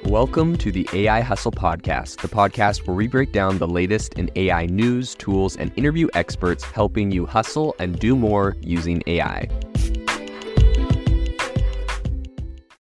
Welcome to the AI Hustle Podcast, the podcast where we break down the latest in AI news, tools, and interview experts helping you hustle and do more using AI.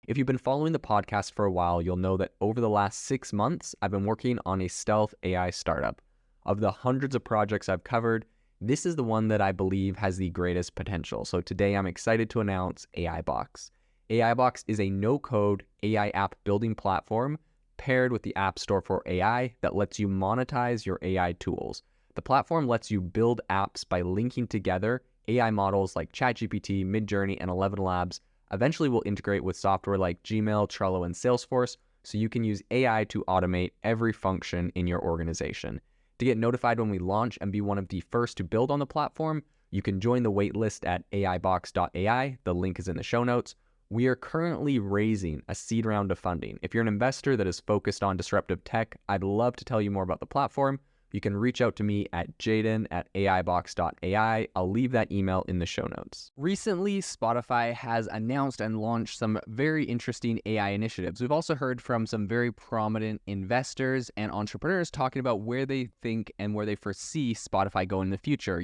If you've been following the podcast for a while, you'll know that over the last 6 months, I've been working on a stealth AI startup. Of the hundreds of projects I've covered, this is the one that I believe has the greatest potential. So today I'm excited to announce AIBox. AIBox is a no-code AI app building platform paired with the App Store for AI that lets you monetize your AI tools. The platform lets you build apps by linking together AI models like ChatGPT, Midjourney, and 11 Labs. Eventually will integrate with software like Gmail, Trello, and Salesforce, so you can use AI to automate every function in your organization. To get notified when we launch and be one of the first to build on the platform, you can join the waitlist at aibox.ai. The link is in the show notes. We are currently raising a seed round of funding. If you're an investor that is focused on disruptive tech, I'd love to tell you more about the platform. You can reach out to me at jaden@aibox.ai. I'll leave that email in the show notes. Recently, Spotify has announced and launched some very interesting AI initiatives. We've also heard from some very prominent investors and entrepreneurs talking about where they think and where they foresee Spotify going in the future.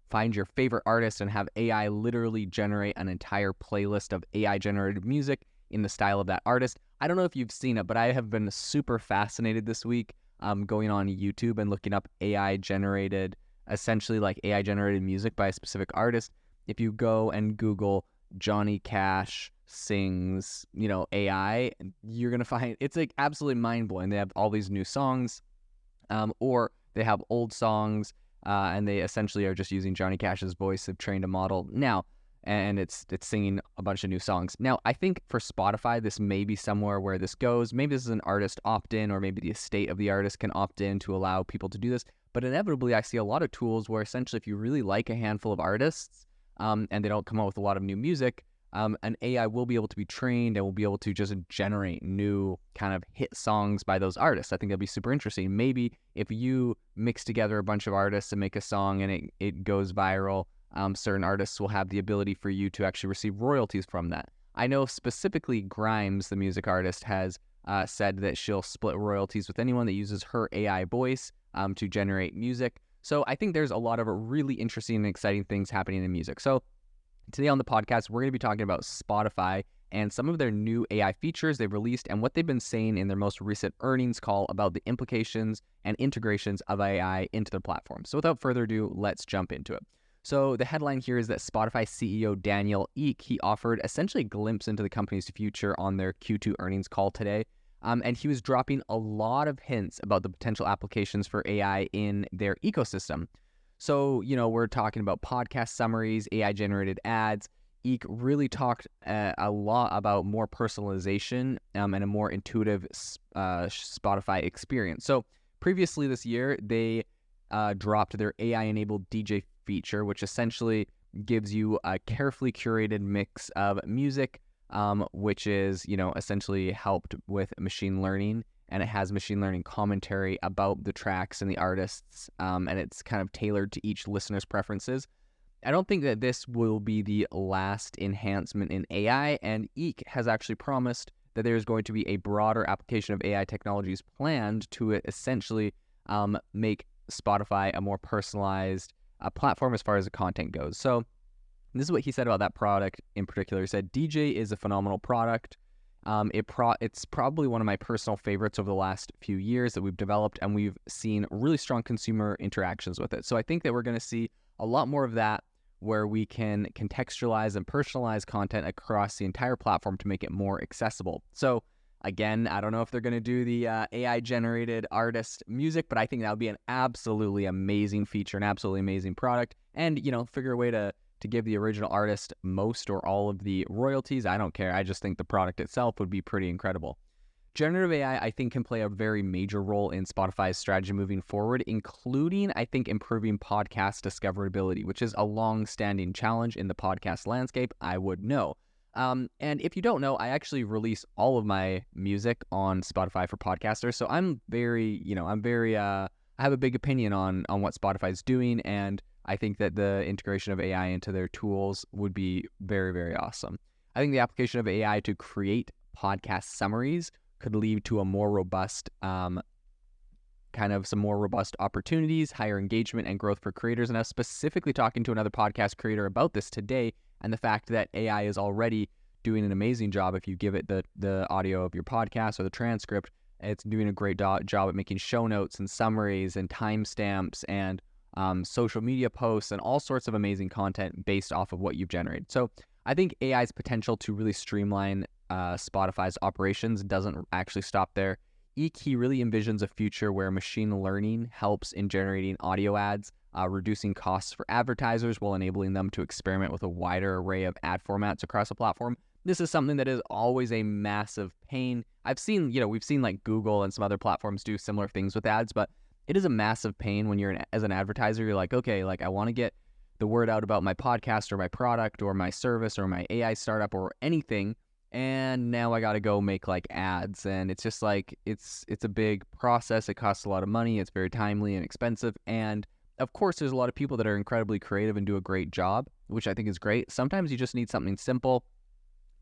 Find your favorite artist and have AI literally generate an entire playlist of AI-generated music in the style of that artist. I don't know if you've seen it, but I have been super fascinated this week going on YouTube and looking up AI-generated music by a specific artist. If you go and Google Johnny Cash sings, AI, you're going to find it's like absolutely mind-blowing. They have all these new songs or they have old songs. And they essentially are just using Johnny Cash's voice. They've trained a model now, and it's singing a bunch of new songs. Now, I think for Spotify, this may be somewhere where this goes. Maybe this is an artist opt-in, or maybe the estate of the artist can opt in to allow people to do this. But inevitably, I see a lot of tools where essentially if you really like a handful of artists and they don't come out with a lot of new music, an AI will be able to be trained and will be able to just generate new kind of hit songs by those artists. I think that'd be super interesting. Maybe if you mix together a bunch of artists and make a song and it goes viral, certain artists will have the ability for you to actually receive royalties from that. I know specifically Grimes, the music artist, has said that she'll split royalties with anyone that uses her AI voice to generate music. So I think there's a lot of really interesting and exciting things happening in music. So today on the podcast, we're going to be talking about Spotify and some of their new AI features they've released and what they've been saying in their most recent earnings call about the implications and integrations of AI into their platform. So without further ado, let's jump into it. So the headline here is that Spotify CEO Daniel Ek, he offered essentially a glimpse into the company's future on their Q2 earnings call today. And he was dropping a lot of hints about the potential applications for AI in their ecosystem. So, we're talking about podcast summaries, AI-generated ads. Ek really talked a lot about more personalization and a more intuitive Spotify experience. So previously this year, they dropped their AI-enabled DJ feature, which essentially gives you a carefully curated mix of music, which is, essentially helped with machine learning. And it has machine learning commentary about the tracks and the artists, and it's kind of tailored to each listener's preferences. I don't think that this will be the last enhancement in AI, and Ek has actually promised that there's going to be a broader application of AI technologies planned to essentially make Spotify a more personalized platform as far as the content goes. So this is what he said about that product in particular. He said, DJ is a phenomenal product. It's probably one of my personal favorites over the last few years that we've developed, and we've seen really strong consumer interactions with it. So I think that we're going to see a lot more of that where we can contextualize and personalize content across the entire platform to make it more accessible. So again, I don't know if they're going to do the AI-generated artist music, but I think that would be an absolutely amazing feature, an absolutely amazing product, and, figure a way to give the original artist most or all of the royalties. I don't care. I just think the product itself would be pretty incredible. Generative AI, I think, can play a very major role in Spotify's strategy moving forward, including, I think, improving podcast discoverability, which is a long-standing challenge in the podcast landscape, I would know. And if you don't know, I actually release all of my music on Spotify for podcasters. So I'm very, I have a big opinion on what Spotify's doing, and I think that the integration of AI into their tools would be very, very awesome. I think the application of AI to create podcast summaries could lead to a more robust some more robust opportunities, higher engagement, and growth for creators. And I was specifically talking to another podcast creator about this today, and the fact that AI is already doing an amazing job. If you give it the audio of your podcast or the transcript, it's doing a great job at making show notes and summaries and timestamps and social media posts and all sorts of amazing content based off of what you've generated. So I think AI's potential to really streamline Spotify's operations doesn't actually stop there. He really envisions a future where machine learning helps in generating audio ads, reducing costs for advertisers while enabling them to experiment with a wider array of ad formats across the platform. This is something that is always a massive pain. We've seen like Google and some other platforms do similar things with ads, but it is a massive pain when you're as an advertiser, you're like, okay, like I want to get the word out about my podcast or my product or my service or my AI startup or anything, and now I got to go make like ads, and it's just like it's a big process. It costs a lot of money. It's very timely and expensive, and of course there's a lot of people that are incredibly creative and do a great job, which I think is great. Sometimes you just need something simple to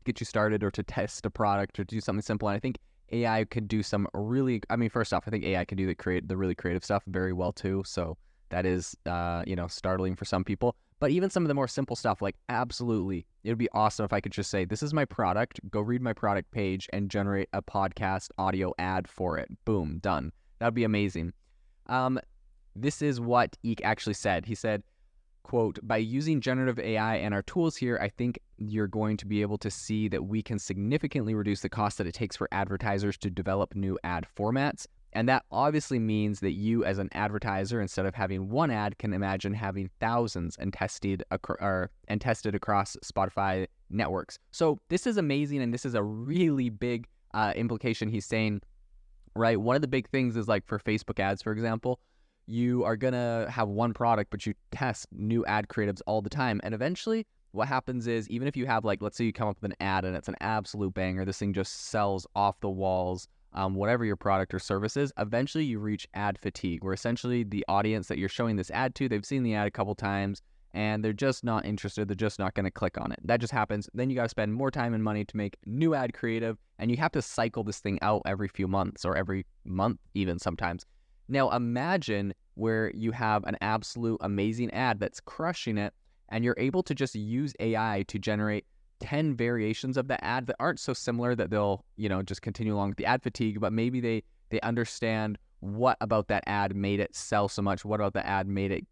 get you started or to test a product or to do something simple, and I think AI could do some really, first off, I think AI can do the really creative stuff very well too, so that is startling for some people. But even some of the more simple stuff, like absolutely, it would be awesome if I could just say, this is my product, go read my product page and generate a podcast audio ad for it. Boom, done. That would be amazing. This is what Eek actually said. He said, quote, by using generative AI and our tools here, I think you're going to be able to see that we can significantly reduce the cost that it takes for advertisers to develop new ad formats. And that obviously means that you as an advertiser, instead of having one ad, can imagine having thousands and tested across Spotify networks. So this is amazing, and this is a really big implication he's saying, right? One of the big things is like for Facebook ads, for example, you are going to have one product, but you test new ad creatives all the time. And eventually what happens is, even if you have like, let's say you come up with an ad and it's an absolute banger, this thing just sells off the walls, whatever your product or service is, eventually you reach ad fatigue, where essentially the audience that you're showing this ad to, they've seen the ad a couple times and they're just not interested. They're just not going to click on it. That just happens. Then you got to spend more time and money to make new ad creative, and you have to cycle this thing out every few months or every month even sometimes. Now imagine where you have an absolute amazing ad that's crushing it, and you're able to just use AI to generate 10 variations of the ad that aren't so similar that they'll, just continue along with the ad fatigue, but maybe they understand what about that ad made it sell so much, what about the ad made it,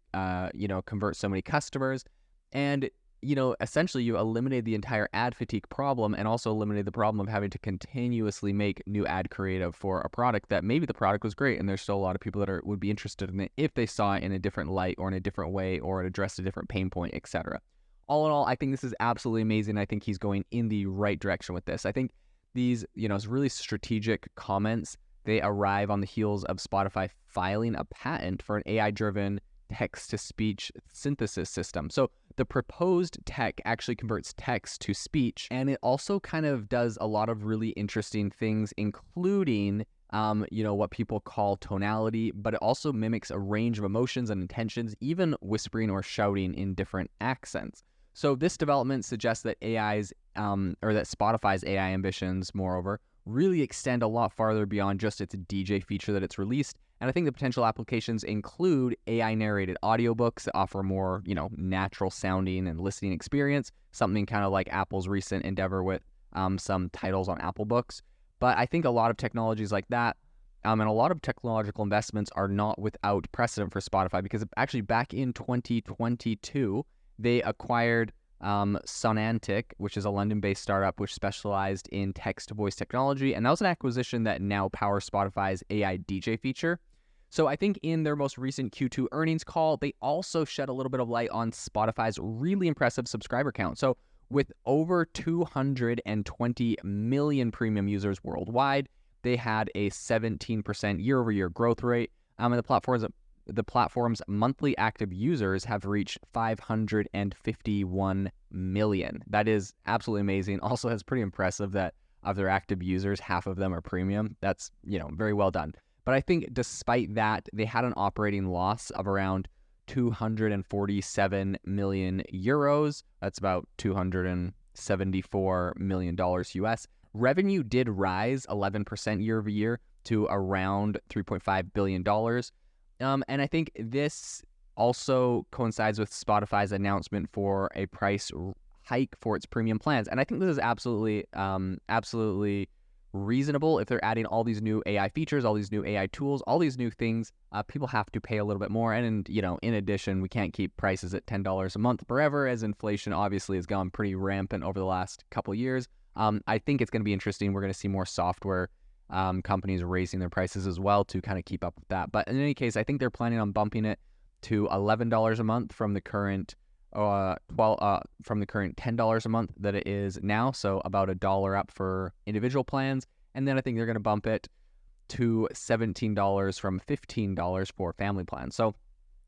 convert so many customers. And, essentially you eliminate the entire ad fatigue problem, and also eliminate the problem of having to continuously make new ad creative for a product that maybe the product was great and there's still a lot of people that would be interested in it if they saw it in a different light or in a different way or it addressed a different pain point, etc. All in all, I think this is absolutely amazing. I think he's going in the right direction with this. I think these, really strategic comments, they arrive on the heels of Spotify filing a patent for an AI-driven text-to-speech synthesis system. So the proposed tech actually converts text to speech, and it also kind of does a lot of really interesting things, including, what people call tonality, but it also mimics a range of emotions and intentions, even whispering or shouting in different accents. So this development suggests that that Spotify's AI ambitions, moreover, really extend a lot farther beyond just its DJ feature that it's released. And I think the potential applications include AI-narrated audiobooks that offer more, natural sounding and listening experience, something kind of like Apple's recent endeavor with some titles on Apple Books. But I think a lot of technologies like that and a lot of technological investments are not without precedent for Spotify, because actually back in 2022, they acquired Sonantic, which is a London-based startup which specialized in text-to-voice technology, and that was an acquisition that now powers Spotify's AI DJ feature. So I think in their most recent Q2 earnings call, they also shed a little bit of light on Spotify's really impressive subscriber count. So with over 220 million premium users worldwide, they had a 17% year-over-year growth rate, and the platform's monthly active users have reached 551 million. That is absolutely amazing. Also, it's pretty impressive that of their active users, half of them are premium. That's, very well done. But I think despite that, they had an operating loss of around 247 million euros. That's about $274 million US, revenue did rise 11% year over year to around $3.5 billion. And I think this also coincides with Spotify's announcement for a price hike for its premium plans. And I think this is absolutely reasonable. If they're adding all these new AI features, all these new AI tools, all these new things, people have to pay a little bit more. And, in addition, we can't keep prices at $10 a month forever, as inflation obviously has gone pretty rampant over the last couple of years. I think it's going to be interesting. We're going to see more software companies raising their prices as well to kind of keep up with that. But in any case, I think they're planning on bumping it to $11 a month from the current $10 a month that it is now. So about $1 up for individual plans. And then I think they're going to bump it to $17 from $15 for family plans. So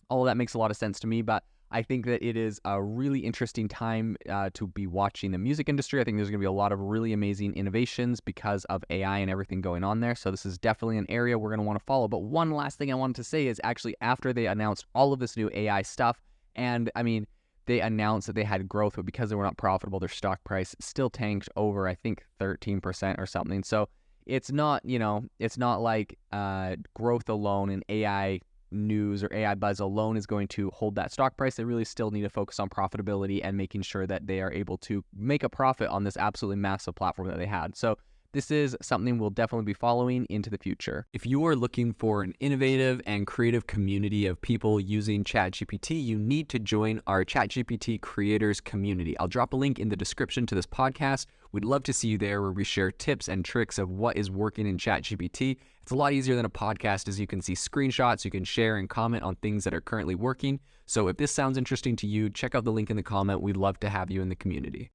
all of that makes a lot of sense to me, but I think that it is a really interesting time to be watching the music industry. I think there's going to be a lot of really amazing innovations because of AI and everything going on there. So this is definitely an area we're going to want to follow. But one last thing I wanted to say is actually after they announced all of this new AI stuff, and I mean, they announced that they had growth, but because they were not profitable, their stock price still tanked over, I think, 13% or something. So it's not, it's not like growth alone and AI news or AI buzz alone is going to hold that stock price. They really still need to focus on profitability and making sure that they are able to make a profit on this absolutely massive platform that they had. So this is something we'll definitely be following into the future. If you are looking for an innovative and creative community of people using ChatGPT, you need to join our ChatGPT creators community. I'll drop a link in the description to this podcast. We'd love to see you there, where we share tips and tricks of what is working in ChatGPT. It's a lot easier than a podcast, as you can see screenshots, you can share and comment on things that are currently working. So if this sounds interesting to you, check out the link in the comment. We'd love to have you in the community.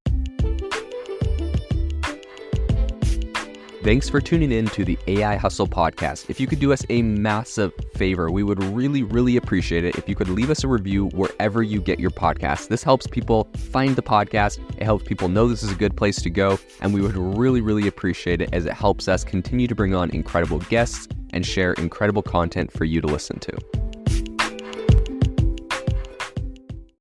Thanks for tuning in to the AI Hustle podcast. If you could do us a massive favor, we would really, really appreciate it if you could leave us a review wherever you get your podcasts. This helps people find the podcast. It helps people know this is a good place to go. And we would really, really appreciate it, as it helps us continue to bring on incredible guests and share incredible content for you to listen to.